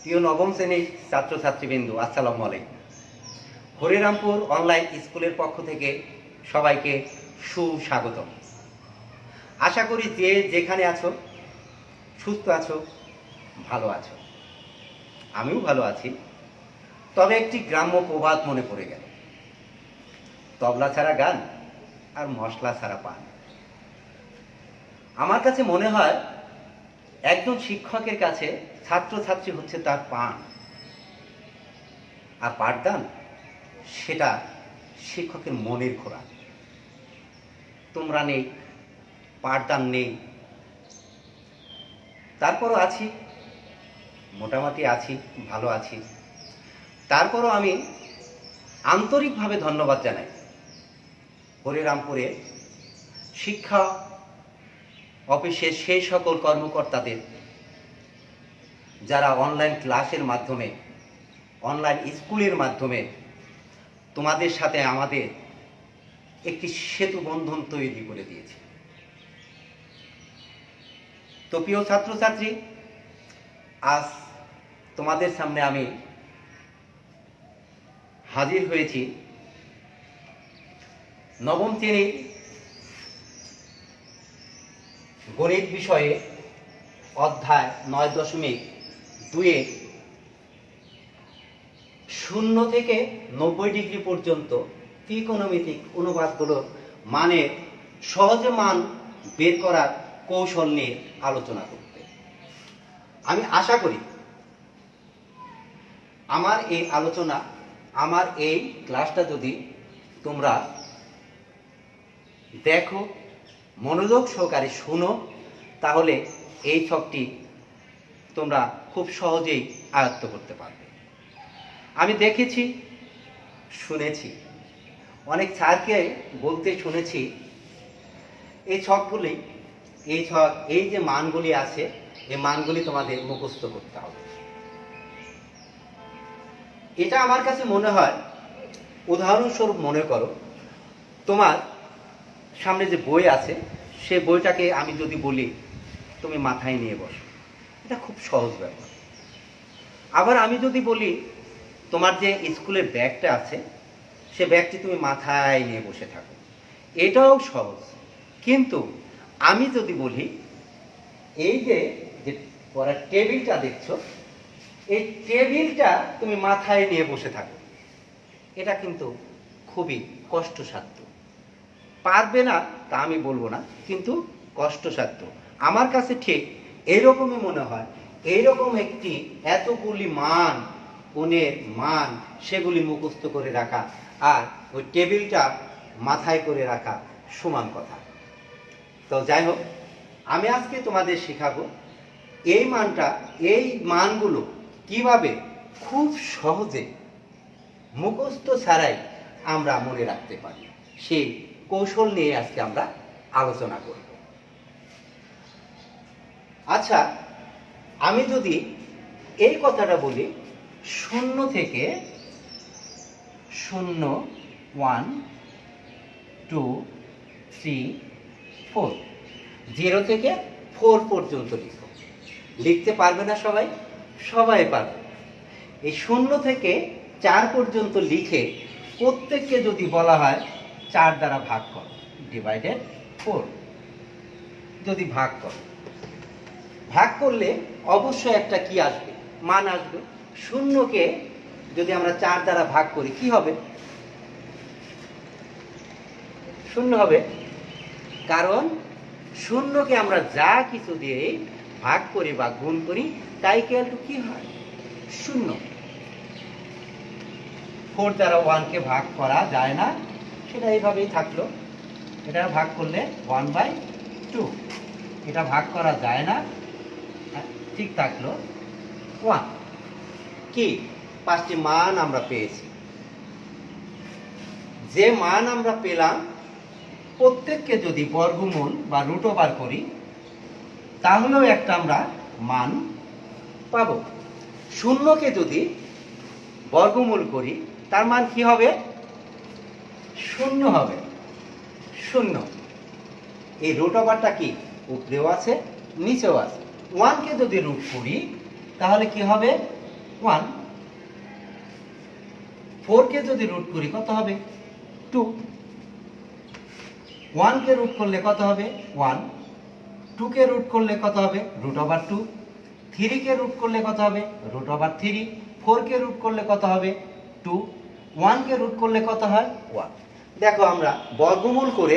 প্রিয় নবম শ্রেণীর ছাত্রছাত্রীবৃন্দ, আসসালামু আলাইকুম। হরিরামপুর অনলাইন স্কুলের পক্ষ থেকে সবাইকে সুস্বাগতম। আশা করি যে যেখানে আছো সুস্থ আছো, ভালো আছো। আমিও ভালো আছি। তবে একটি গ্রাম্য প্রবাদ মনে পড়ে গেল, তবলা ছাড়া গান আর মশলা ছাড়া পান। আমার কাছে মনে হয় একজন শিক্ষকের কাছে ছাত্রছাত্রী হচ্ছে তার পান, আর পাঠদান সেটা শিক্ষকের মনের খোরাক। তোমরা নেই, পাঠদান নেই, তারপরও আছি, মোটামুটি আছি, ভালো আছি। তারপরও আমি আন্তরিকভাবে ধন্যবাদ জানাই হরিরামপুরে শিক্ষা অফিসের সেই সকল কর্মকর্তাদের যারা অনলাইন ক্লাসের মাধ্যমে, অনলাইন স্কুলের মাধ্যমে তোমাদের সাথে আমাদের একটি সেতু বন্ধন তৈরি করে দিয়েছে। তো প্রিয় ছাত্রছাত্রী, আজ তোমাদের সামনে আমি হাজির হয়েছি নবম শ্রেণীর গণিত বিষয়ে অধ্যায় 9.2 0 থেকে 90 ডিগ্রি পর্যন্ত ত্রিকোণমিতিক অনুপাতগুলোর মানের সহজে মান বের করার কৌশল নিয়ে আলোচনা করতে। আমি আশা করি আমার এই আলোচনা, আমার এই ক্লাসটা যদি তোমরা দেখো, মনোযোগ সহকারে শুনো, তাহলে এই ছকটি তোমরা খুব সহজেই আয়ত্ত করতে পারবে। আমি দেখেছি, শুনেছি, অনেক স্যারকে বলতে শুনেছি এই ছকগুলি, এই যে মানগুলি আছে, এই মানগুলি তোমাদের মুখস্থ করতে হবে। এটা আমার কাছে মনে হয়, উদাহরণস্বরূপ মনে করো তোমার সামনে যে বই আছে, সে বইটাকে আমি যদি বলি তুমি মাথায় নিয়ে বসো, এটা খুব সহজ ব্যাপার। আবার আমি যদি বলি তোমার যে স্কুলের ব্যাগটা আছে, সে ব্যাগটি তুমি মাথায় নিয়ে বসে থাকো, এটাও সহজ। কিন্তু আমি যদি বলি এই যে পড়ার টেবিলটা দেখছো, এই টেবিলটা তুমি মাথায় নিয়ে বসে থাকো, এটা কিন্তু খুবই কষ্টসাধ্য। পারবে না তা আমি বলবো না, কিন্তু কষ্টসাধ্য। আমার কাছে ঠিক এইরকমই মনে হয়। এইরকম একটি এতগুলি মান, কোণের মান, সেগুলি মুখস্থ করে রাখা আর ওই টেবিলটা মাথায় করে রাখা সমান কথা। তো যাই হোক, আমি আজকে তোমাদের শেখাবো এই মানটা, এই মানগুলো কিভাবে খুব সহজে মুখস্থ ছাড়াই আমরা মনে রাখতে পারি, সেই কৌশল নিয়ে আজকে আমরা আলোচনা করব। আচ্ছা, আমি যদি এই কথাটা বলি 0 থেকে 0, 1, 2, 3, 4, 0 থেকে 4 পর্যন্ত লিখো। লিখতে পারবে না সবাই? সবাই পারবে। এই 0 থেকে 4 পর্যন্ত লিখে প্রত্যেককে যদি বলা হয় 4 দ্বারা ভাগ করো, ডিভাইডেড 4, যদি ভাগ করো, ভাগ করলে অবশ্যই একটা কি আসবে? মান আসবে। 0কে যদি আমরা 4 দ্বারা ভাগ করি কি হবে? 0 হবে। কারণ 0কে আমরা যা কিছু দিয়ে ভাগ করি বা গুণ করি তাই কি হয়? 0। 4 দ্বারা 1কে ভাগ করা যায় না, সেটা এইভাবেই থাকলো। এটা ভাগ করলে 1/2, এটা ভাগ করা যায় না, ঠিক থাকলো 1। কি 5টি মান আমরা পেয়েছি। যে মান আমরা পেলাম, প্রত্যেককে যদি বর্গমূল বা রুট ওভার করি তাহলেও একটা আমরা মান পাবো। 0কে যদি বর্গমূল করি তার মান কি হবে? 0 হবে। 0। এই রুট ওভারটা কি উপরেও আছে, নিচেও আছে। 1কে যদি রুট করি তাহলে কি হবে? 1। 4 কে যদি রুট করি কত হবে 2। 1 কে রুট করলে কত হবে 1। 2 কে রুট করলে কত হবে √2। 3 কে রুট করলে কত হবে √3। 4 কে রুট করলে কত হবে 2। 1 কে রুট করলে কত হয় 1। দেখো আমরা বর্গমূল করে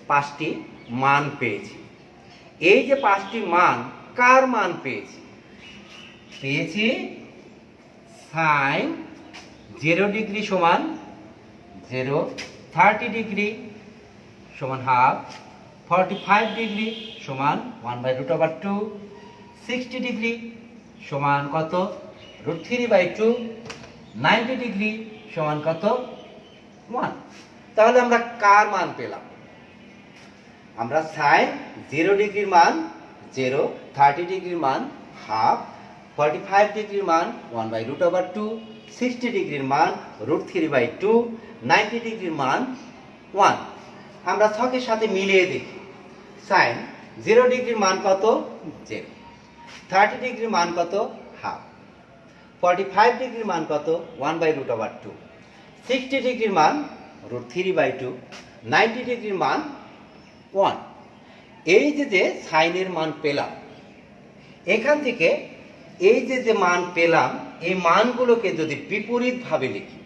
5টি মান পেয়েছি। এই যে 5টি মান কার মান পেয়েছি sin 0 ডিগ্রি সমান 0, 30 ডিগ্রি সমান হাফ, 45 ডিগ্রি সমান 1/√2, 60 ডিগ্রি সমান কত √3/2, 90 ডিগ্রি সমান কত 1। তাহলে আমরা কার মান পেলাম? আমরা sin 0 ডিগ্রির মান 0, 30 ডিগ্রির মান হাফ, 45 ডিগ্রির মান 1/√2, 60 ডিগ্রির মান √3/2, 90 ডিগ্রির মান 1। আমরা ছকের সাথে মিলিয়ে দেখি। sin 0 ডিগ্রির মান কত 0, 30 ডিগ্রির মান কত হাফ, 45 ডিগ্রির মান কত 1/√2, 60 ডিগ্রির মান √3/2, 90 ডিগ্রির মান 1। এই যে সাইনের মান পেলাম, এখান থেকে এই যে মান পেলাম এই মানগুলোকে যদি বিপরীতভাবে লিখি,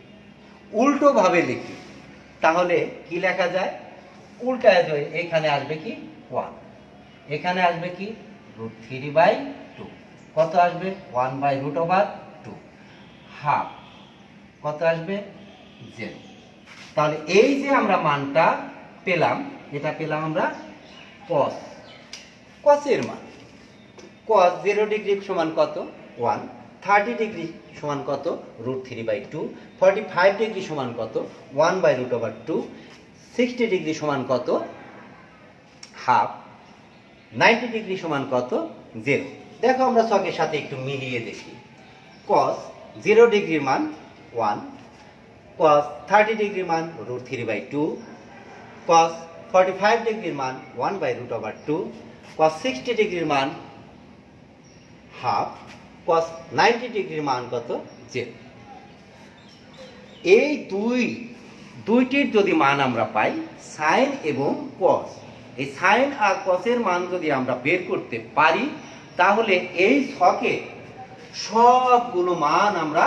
উল্টোভাবে লিখি, তাহলে কি লেখা যায়? উল্টায় যায়। এখানে আসবে কি 1, এখানে আসবে কি √3/2, কত আসবে 1/√2, হাফ, কত আসবে 0। তাহলে এই যে আমরা মানটা পেলাম, এটা পেলাম আমরা cos-এর মান। cos 0 ডিগ্রি সমান কত 1, 30 ডিগ্রি সমান কত √3/2, 45 ডিগ্রি সমান কত 1/√2, 60 ডিগ্রি সমান কত হাফ, 90 ডিগ্রি সমান কত 0। দেখো আমরা ছকের সাথে একটু মিলিয়ে দেখি। cos 0 ডিগ্রির মান 1, cos 30 ডিগ্রির মান √3/2, cos 45 ডিগ্রির মান 1/√2, cos 60 ডিগ্রির মান হাফ, cos 90 ডিগ্রির মান কত 0। এই দুইটির যদি মান আমরা পাই, সাইন এবং cos, এই সাইন আর cos-এর মান যদি আমরা বের করতে পারি, তাহলে এই ছকে সবগুলো মান আমরা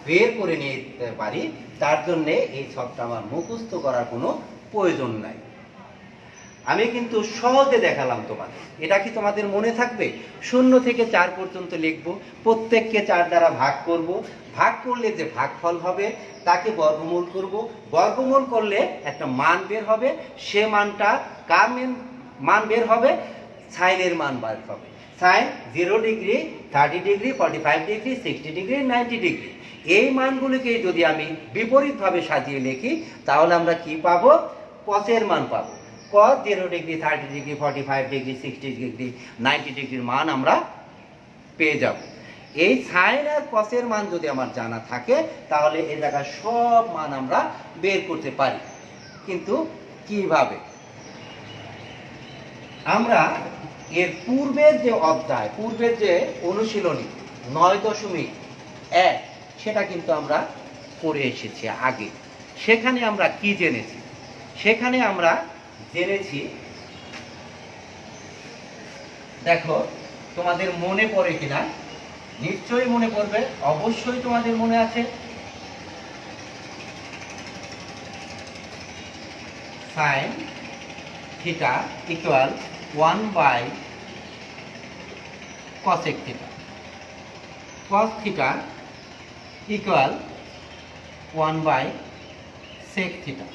বের করে নিতে পারি। তার জন্য এই ছকটা আমার মুখস্থ করার কোনো প্রয়োজন নাই। আমি কিন্তু সহজে দেখালাম তোমাদের। এটা কি তোমাদের মনে থাকবে? 0 থেকে 4 পর্যন্ত লিখব, প্রত্যেককে 4 দ্বারা ভাগ করব, ভাগ করলে যে ভাগফল হবে তাকে বর্গমূল করব, বর্গমূল করলে একটা মান বের হবে, সে মানটা কার মান বের হবে? সাইনের মান বের হবে। Sine 0 degree, 30 degree, 45 degree, 60 degree, 90 degree, এই মানগুলিকে যদি আমি বিপরীতভাবে সাজিয়ে লিখি, তাহলে আমরা কি পাবো? cos-এর মান পাবো। cos 0 degree, 30 degree, 45 degree, 60 degree, 90 ডিগ্রির মান আমরা পেয়ে যাব। এই সাইন আর cos-এর মান যদি আমার জানা থাকে, তাহলে এই জায়গায় সব মান আমরা বের করতে পারি। কিন্তু কিভাবে? আমরা এর পূর্বের যে অধ্যায়, পূর্বের যে অনুশীলনী 9.1, সেটা কিন্তু আমরা পড়ে এসেছি আগে। সেখানে আমরা কি জেনেছি? সেখানে আমরা জেনেছি, দেখো তোমাদের মনে পড়ে কিনা, নিশ্চয়ই মনে পড়বে, অবশ্যই তোমাদের মনে আছে। Sine theta equal 1/cosec theta, cos theta equal 1/sec theta,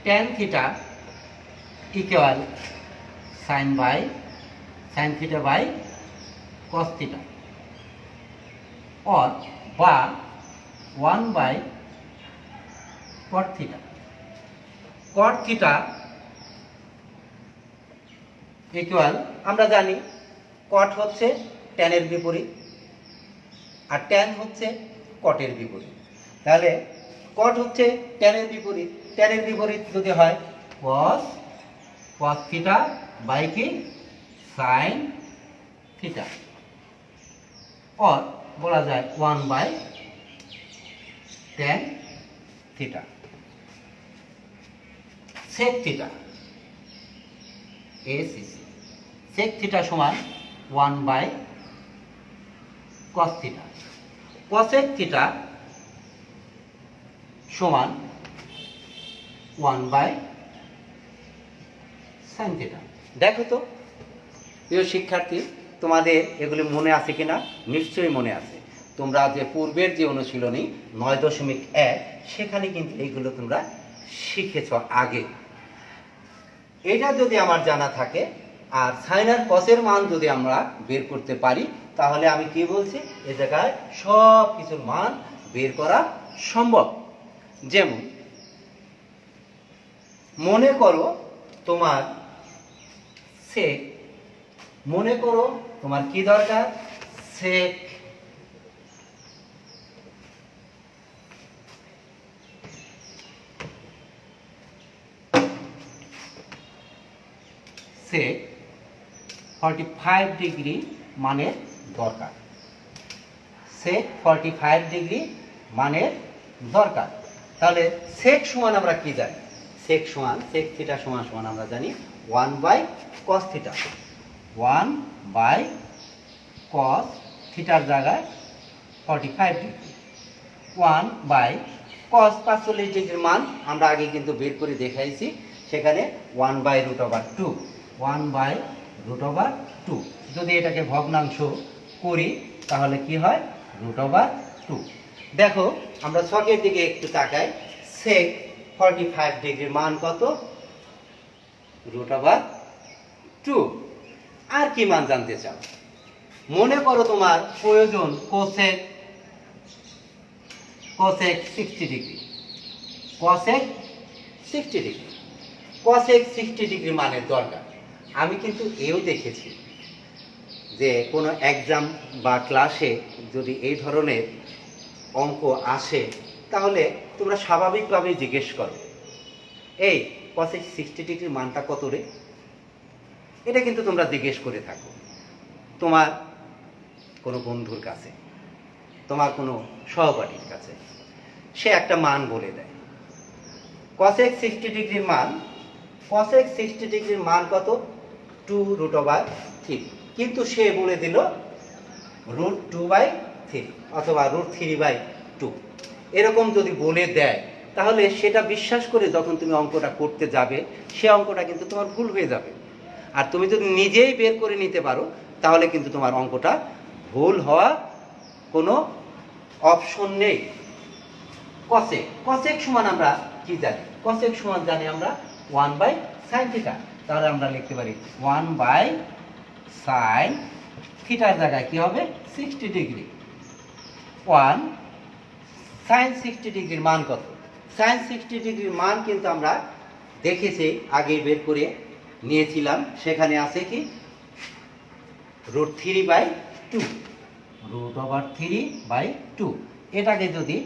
tan theta equal sin theta by cos theta, or বা 1/cot theta। cot theta equal, আমরা জানি cot হচ্ছে tan এর বিপরীত আর tan হচ্ছে cot এর বিপরীত। তাহলে cot হচ্ছে tan এর বিপরীত, tan এর বিপরীত যদি হয় cos theta by কি sin theta। অর বলা যায় 1/tan theta. sec theta ACC sec theta সমান 1/cos থিটা। cosec থিটা সমান 1/sin থিটা। দেখো তো প্রিয় শিক্ষার্থী, তোমাদের এগুলি মনে আছে কিনা? নিশ্চয়ই মনে আছে। তোমরা যে পূর্বের যে অনুশীলনী 9.1 সেখানে কিন্তু এইগুলো তোমরা শিখেছ আগে। এটা যদি আমার জানা থাকে আর সাইন আর কসের মান যদি আমরা বের করতে পারি, তাহলে আমি কি বলছি, এ জায়গায় সব কিছুর মান বের করা সম্ভব। যেমন মনে করো তোমার সেক, মনে করো তোমার কি দরকার, সেক সেক 45 ডিগ্রি মানের দরকার। সেক 45 ডিগ্রি মানের দরকার। তাহলে সেক সমান আমরা কি জানি? সেক সমান, সেক থিটা সমান সমান আমরা জানি 1/cos থিটা। 1/cos থিটার জায়গায় 45 ডিগ্রি। 1/cos 45 ডিগ্রির মান আমরা আগে কিন্তু বের করে দেখাইছি। সেখানে 1/√2। 1/√2। যদি এটাকে ভগ্নাংশ করি তাহলে কি হয়? √2। দেখো আমরা ছকের দিকে একটু তাকাই। সেক 45 ডিগ্রির মান কত? √2। আর কি মান জানতে চাও? মনে করো তোমার প্রয়োজন cosec 60 degree. Cosec 60 degree. Cosec 60 degree মানের দরকার। আমি কিন্তু এও দেখেছি যে কোনো এক্সাম বা ক্লাসে যদি এই ধরনের অঙ্ক আসে, তাহলে তোমরা স্বাভাবিকভাবেই জিজ্ঞেস করো, এই কোসেক 60 ডিগ্রির মানটা কত রে? এটা কিন্তু তোমরা জিজ্ঞেস করে থাকো তোমার কোনো বন্ধুর কাছে, তোমার কোনো সহপাঠীর কাছে। সে একটা মান বলে দেয় কোসেক 60 ডিগ্রির মান। কোসেক 60 ডিগ্রির মান কত? 2√3। কিন্তু সে বলে দিল √2/3 অথবা √3/2। এরকম যদি বলে দেয়, তাহলে সেটা বিশ্বাস করে যখন তুমি অঙ্কটা করতে যাবে, সে অঙ্কটা কিন্তু তোমার ভুল হয়ে যাবে। আর তুমি যদি নিজেই বের করে নিতে পারো, তাহলে কিন্তু তোমার অঙ্কটা ভুল হওয়া কোনো অপশন নেই। কসেক, কসেক সমান আমরা কি জানি? কসেক সমান জানি আমরা 1/sin থিটা। তাহলে আমরা লিখতে পারি 1/sin থিটার জায়গায় কি হবে? 60 ডিগ্রি। 1 sin 60 ডিগ্রির মান কত? sin 60 ডিগ্রির মান কিন্তু আমরা দেখেছি, আগে বের করে নিয়েছিলাম। সেখানে আছে কি? √3/2। √3/2। এটাকে যদি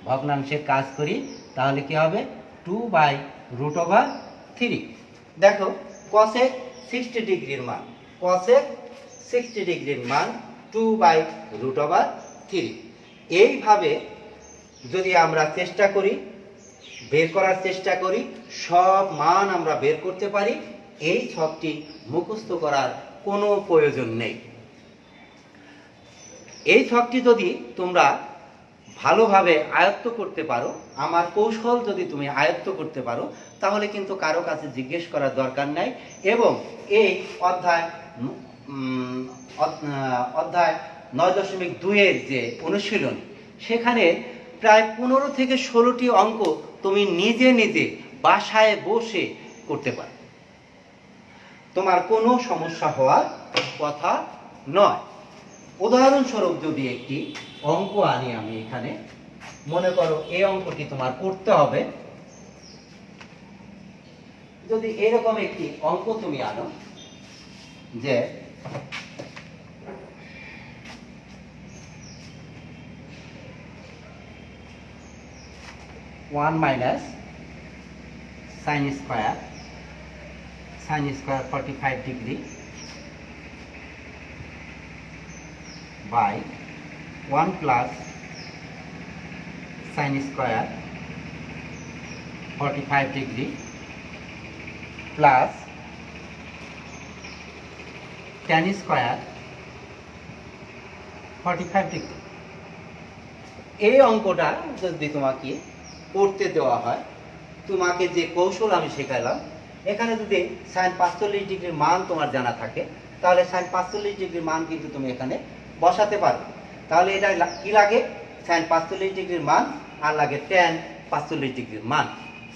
ভগ্নাংশের কাজ করি তাহলে কি হবে? 2/√3। দেখো কোসেক 60 ডিগ্রির মান, কোসেক 60 ডিগ্রির মান 2/√3। এইভাবে যদি আমরা চেষ্টা করি, বের করার চেষ্টা করি, সব মান আমরা বের করতে পারি। এই ছকটি মুখস্থ করার কোনো প্রয়োজন নেই। এই ছকটি যদি তোমরা ভালোভাবে আয়ত্ত করতে পারো, আমার কৌশল যদি তুমি আয়ত্ত করতে পারো, তাহলে কিন্তু কারো কাছে জিজ্ঞেস করার দরকার নাই। এবং এই অধ্যায় 9.2 এর যে অনুশীলন, সেখানে প্রায় 15 থেকে 16টি অঙ্ক তুমি নিজে নিজে বাসায় বসে করতে পারো। তোমার কোনো সমস্যা হওয়ার কথা নয়। উদাহরণস্বরূপ যদি একটি অঙ্ক আনি আমি এখানে, মনে করো এই অঙ্কটি তোমার করতে হবে। যদি এরকম একটি অঙ্ক তুমি আনো যে 1 minus sin square 45 degree by 1 plus sine square 45 degree plus tan square 45 degree. এই অঙ্কটা যদি তোমাকে করতে দেওয়া হয়, তোমাকে যে কৌশল আমি শেখালাম, এখানে যদি সাইন 45 ডিগ্রির মান তোমার জানা থাকে, তাহলে সাইন 45 ডিগ্রির মান কিন্তু তুমি এখানে বসাতে পারবে। তাহলে এটা কি লাগে? সাইন 45 ডিগ্রির মান, আর লাগে ট্যান 45 ডিগ্রির মান।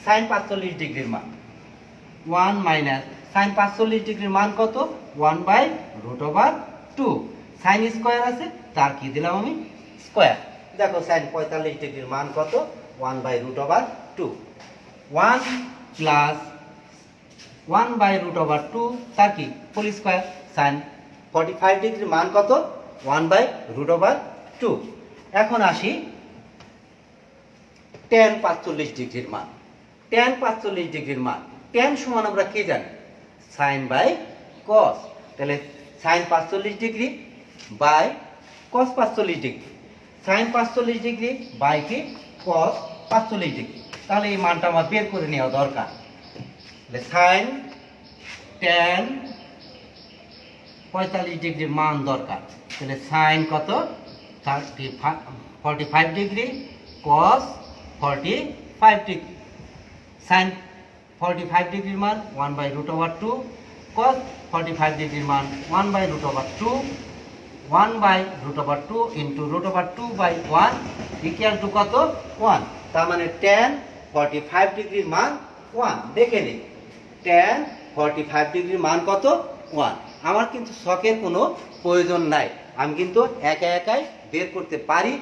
সাইন 45 ডিগ্রির মান 1 মাইনাস সাইন 45 ডিগ্রির মান কত? 1/√2। সাইন স্কোয়ার আছে, তার কি দিলাম আমি? স্কোয়ার। দেখো সাইন 45 ডিগ্রির মান কত? 1/√2। 1 প্লাস 1/√2, তার কি? Whole square. সাইন 45 ডিগ্রির মান কত? 1/√2। এখন আসি ট্যান 45 ডিগ্রির মান। ট্যান 45 ডিগ্রির মান, ট্যান সমান আমরা কি জানি? Sine by cos. তাহলে sine 45 degree by cos 45 degree. Sine 45 degree by কি? Cos 45 degree. তাহলে এই মানটা আমার বের করে নেওয়া দরকার। তাহলে সাইন ট্যান 45 ডিগ্রির মান দরকার। তাহলে সাইন কত? 45 ডিগ্রি কস 45 ডিগ্রি। সাইন 45 ডিগ্রির মান 1/√2, কস 45 ডিগ্রির মান 1/√2। 1/√2 ইন্টু √2/1 ইকুয়াল টু কত? 1। তার মানে ট্যান 45 ডিগ্রির মান 1। দেখে নিই ট্যান 45 ডিগ্রির মান কত? 1। আমার কিন্তু শখের কোনো প্রয়োজন নাই, আমি কিন্তু একা একাই বের করতে পারি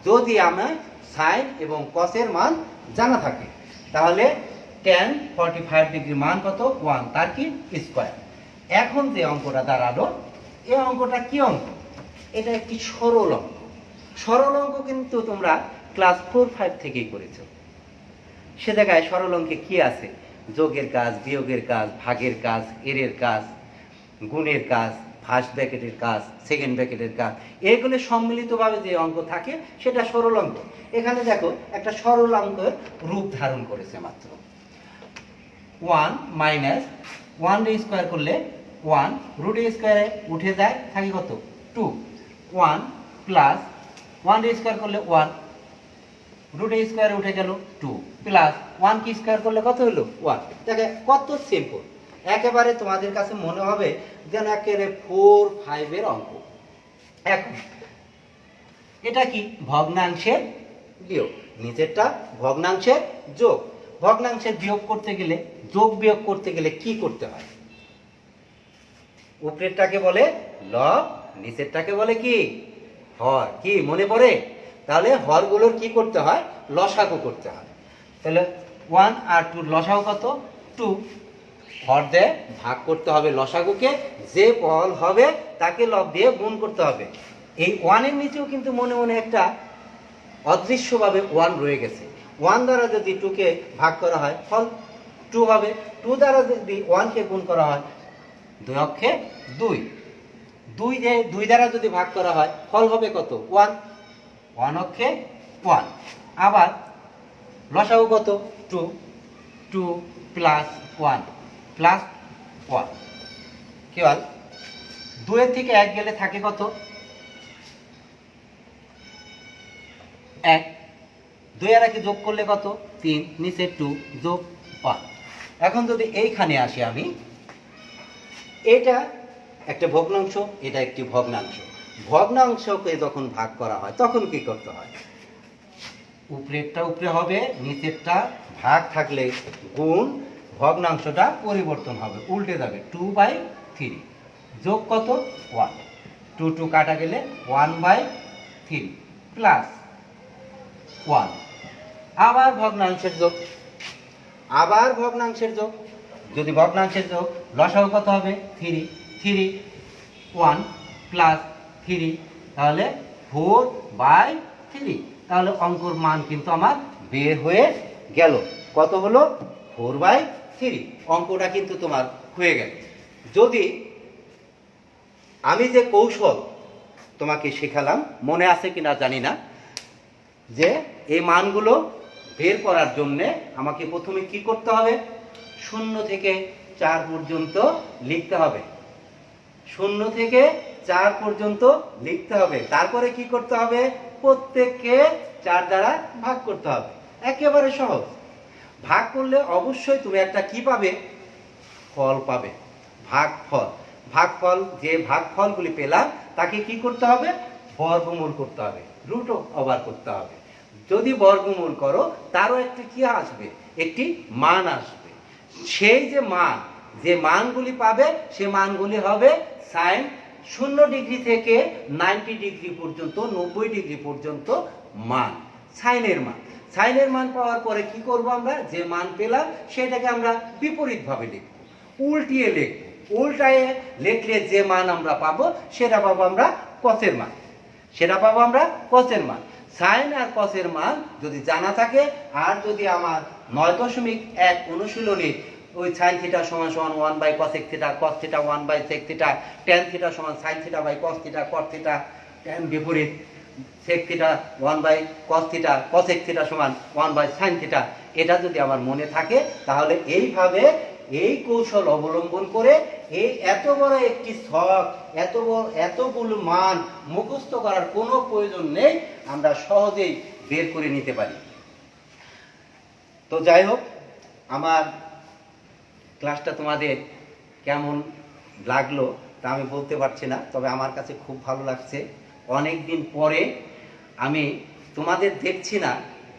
যদি আমার সাইন এবং কসের মান জানা থাকে। তাহলে ট্যান 45 ডিগ্রির মান কত? 1, তার কি? স্কোয়ার। এখন যে অঙ্কটা দাঁড়ালো, এই অঙ্কটা কি অঙ্ক? এটা একটি সরল অঙ্ক। সরল অঙ্ক কিন্তু তোমরা ক্লাস 4-5 থেকেই করেছো। সে জায়গায় সরল অঙ্কে কি আছে? যোগের কাজ, বিয়োগের কাজ, ভাগের কাজ, এর কাজ, গুণের কাজ, ফার্স্ট ব্র্যাকেটের কাজ, সেকেন্ড ব্র্যাকেটের কাজ, এগুলো সম্মিলিতভাবে যে অঙ্ক থাকে সেটা সরল অঙ্ক। এখানে দেখো একটা সরল অঙ্কের রূপ ধারণ করেছে মাত্র। 1 মাইনাস 1 স্কোয়ার করলে 1, রুট স্কোয়ারে উঠে যায়, থাকে কত? 2। 1 প্লাস 1 স্কোয়ার করলে 1, রুট স্কোয়ারে উঠে গেল 2, প্লাস 1 কি স্কোয়ার করলে কত হলো? 1। দেখে কত সিম্পল। একেবারে তোমাদের কাছে মনে হবে যেন একেবারে 4-5 এর অঙ্ক। এখন এটা কি? ভগ্নাংশের বিয়োগ। নিচেরটা ভগ্নাংশের যোগ। ভগ্নাংশের বিয়োগ করতে গেলে, যোগ বিয়োগ করতে গেলে কি করতে হয়? উপরেরটাকে বলে লব, নিচেরটাকে বলে কি? হর। কি মনে পড়ে? তাহলে হরগুলোর কি করতে হয়? লসাগু করতে হয়। তাহলে 1 আর 2 লসাগু কত? 2। হর দিয়ে ভাগ করতে হবে লসাগুকে, যে ফল হবে তাকে লব দিয়ে গুণ করতে হবে। এই 1 এর নিচেও কিন্তু মনে মনে একটা অদৃশ্যভাবে 1 রয়ে গেছে। 1 দ্বারা যদি 2 কে ভাগ করা হয়, ফল 2 হবে। 2 দ্বারা যদি 1 কে গুণ করা হয়, 2 অক্ষে 2। 2 দ্বারা যদি ভাগ করা হয়, ফল হবে কত? 1। 1 অক্ষে 1। আবার লসাগু কত? 2। 2 প্লাস 1 প্লাস 1। কেবল 2 এর থেকে 1 গেলে থাকে কত? 1। 2 আর 1 যোগ করলে কত? 3, নিচে 2 যোগ 1। এখন যদি এইখানে আসি আমি, এটা একটা ভগ্নাংশ, এটা একটি ভগ্নাংশ। ভগ্নাংশকে যখন ভাগ করা হয় তখন কি করতে হয়? উপরেরটা উপরে হবে, নিচেরটা ভাগ থাকলে গুণ, ভগ্নাংশটা পরিবর্তন হবে, উল্টে যাবে। 2/3 যোগ কত? 1। 2 2 কাটা গেলে 1/3 প্লাস 1। আবার ভগ্নাংশের যোগ, আবার ভগ্নাংশের যোগ। যদি ভগ্নাংশের যোগ, লসাগু কত হবে? 3। 3 1 প্লাস 3, তাহলে 4/3। তাহলে অঙ্কর মান কিন্তু আমার বের হয়ে গেল। কত হলো? 4/3। অঙ্কটা কিন্তু তোমার হয়ে গেল। যদি আমি যে কৌশল তোমাকে শেখালাম, মনে আছে কিনা জানি না, যে এই মানগুলো বের করার জন্যে আমাকে প্রথমে কি করতে হবে, 0 থেকে 4 পর্যন্ত লিখতে হবে। 0 থেকে 4 পর্যন্ত লিখতে হবে। তারপরে কি করতে হবে, প্রত্যেককে 4 দ্বারা ভাগ করতে হবে। একেবারে সহজ। ভাগ করলে অবশ্যই তুমি একটা কি পাবে, ফল পাবে, ভাগফল। ভাগফল, যে ভাগফলগুলি পেলাম তাকে কি করতে হবে, বর্গমূল করতে হবে, রুট ওভার করতে হবে। যদি বর্গমূল করো তারও একটা কি আসবে, একটি মান আসবে। সেই যে মান, যে মানগুলি পাবে সে মানগুলি হবে সাইন 0 ডিগ্রি থেকে 90 ডিগ্রি পর্যন্ত, 90 ডিগ্রি পর্যন্ত মান, সাইনের মান। সাইনের মান পাওয়ার পরে কি করব আমরা, যে মান পেলাম সেটাকে আমরা বিপরীতভাবে লিখব, উল্টিয়ে লিখব। উল্টায়ে লিখলে যে মান আমরা পাবো সেটা পাবো আমরা কসের মান, সেটা পাবো আমরা কসের মান। সাইন আর কসের মান যদি জানা থাকে, আর যদি আমার 9.1 অনুশীলনী ওই সাইন থিটা সমান সমান 1/cosec theta, cos theta 1/sec theta, tan theta সমান sin theta by cos theta, cot theta tan বিপরীত sec theta 1/cos theta, cosec theta সমান 1/sin থিটা, এটা যদি আমার মনে থাকে তাহলে এইভাবে এই কৌশল অবলম্বন করে এই এত বড় একটি ছক, এতগুলো মান মুখস্থ করার কোনো প্রয়োজন নেই, আমরা সহজেই বের করে নিতে পারি। তো যাই হোক, আমার ক্লাসটা তোমাদের কেমন লাগলো তা আমি বলতে পারছি না, তবে আমার কাছে খুব ভালো লাগছে। অনেক দিন পরে আমি তোমাদের দেখছি না,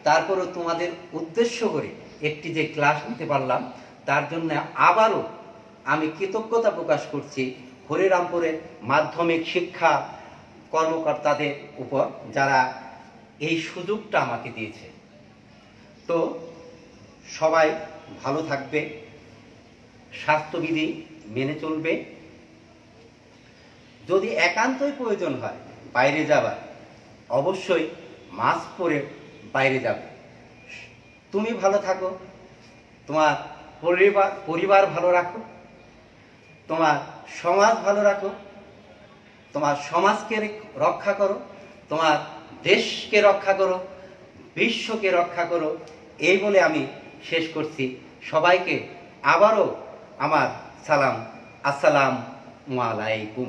তারপরও তোমাদের উদ্দেশ্য করে একটি যে ক্লাস নিতে পারলাম তার জন্য আবারও আমি কৃতজ্ঞতা প্রকাশ করছি হরিরামপুরের মাধ্যমিক শিক্ষা কর্মকর্তাদের উপর, যারা এই সুযোগটা আমাকে দিয়েছে। তো সবাই ভালো থাকবে, স্বাস্থ্যবিধি মেনে চলবে। যদি একান্তই প্রয়োজন হয় বাইরে যাবার, অবশ্যই মাস্ক পরে বাইরে যাবে। তুমি ভালো থাকো, তোমার পরিবার ভালো রাখো, তোমার সমাজ ভালো রাখো, তোমার সমাজকে রক্ষা করো, তোমার দেশকে রক্ষা করো, বিশ্বকে রক্ষা করো, এই বলে আমি শেষ করছি। সবাইকে আবারও আমার সালাম, আসসালামু আলাইকুম।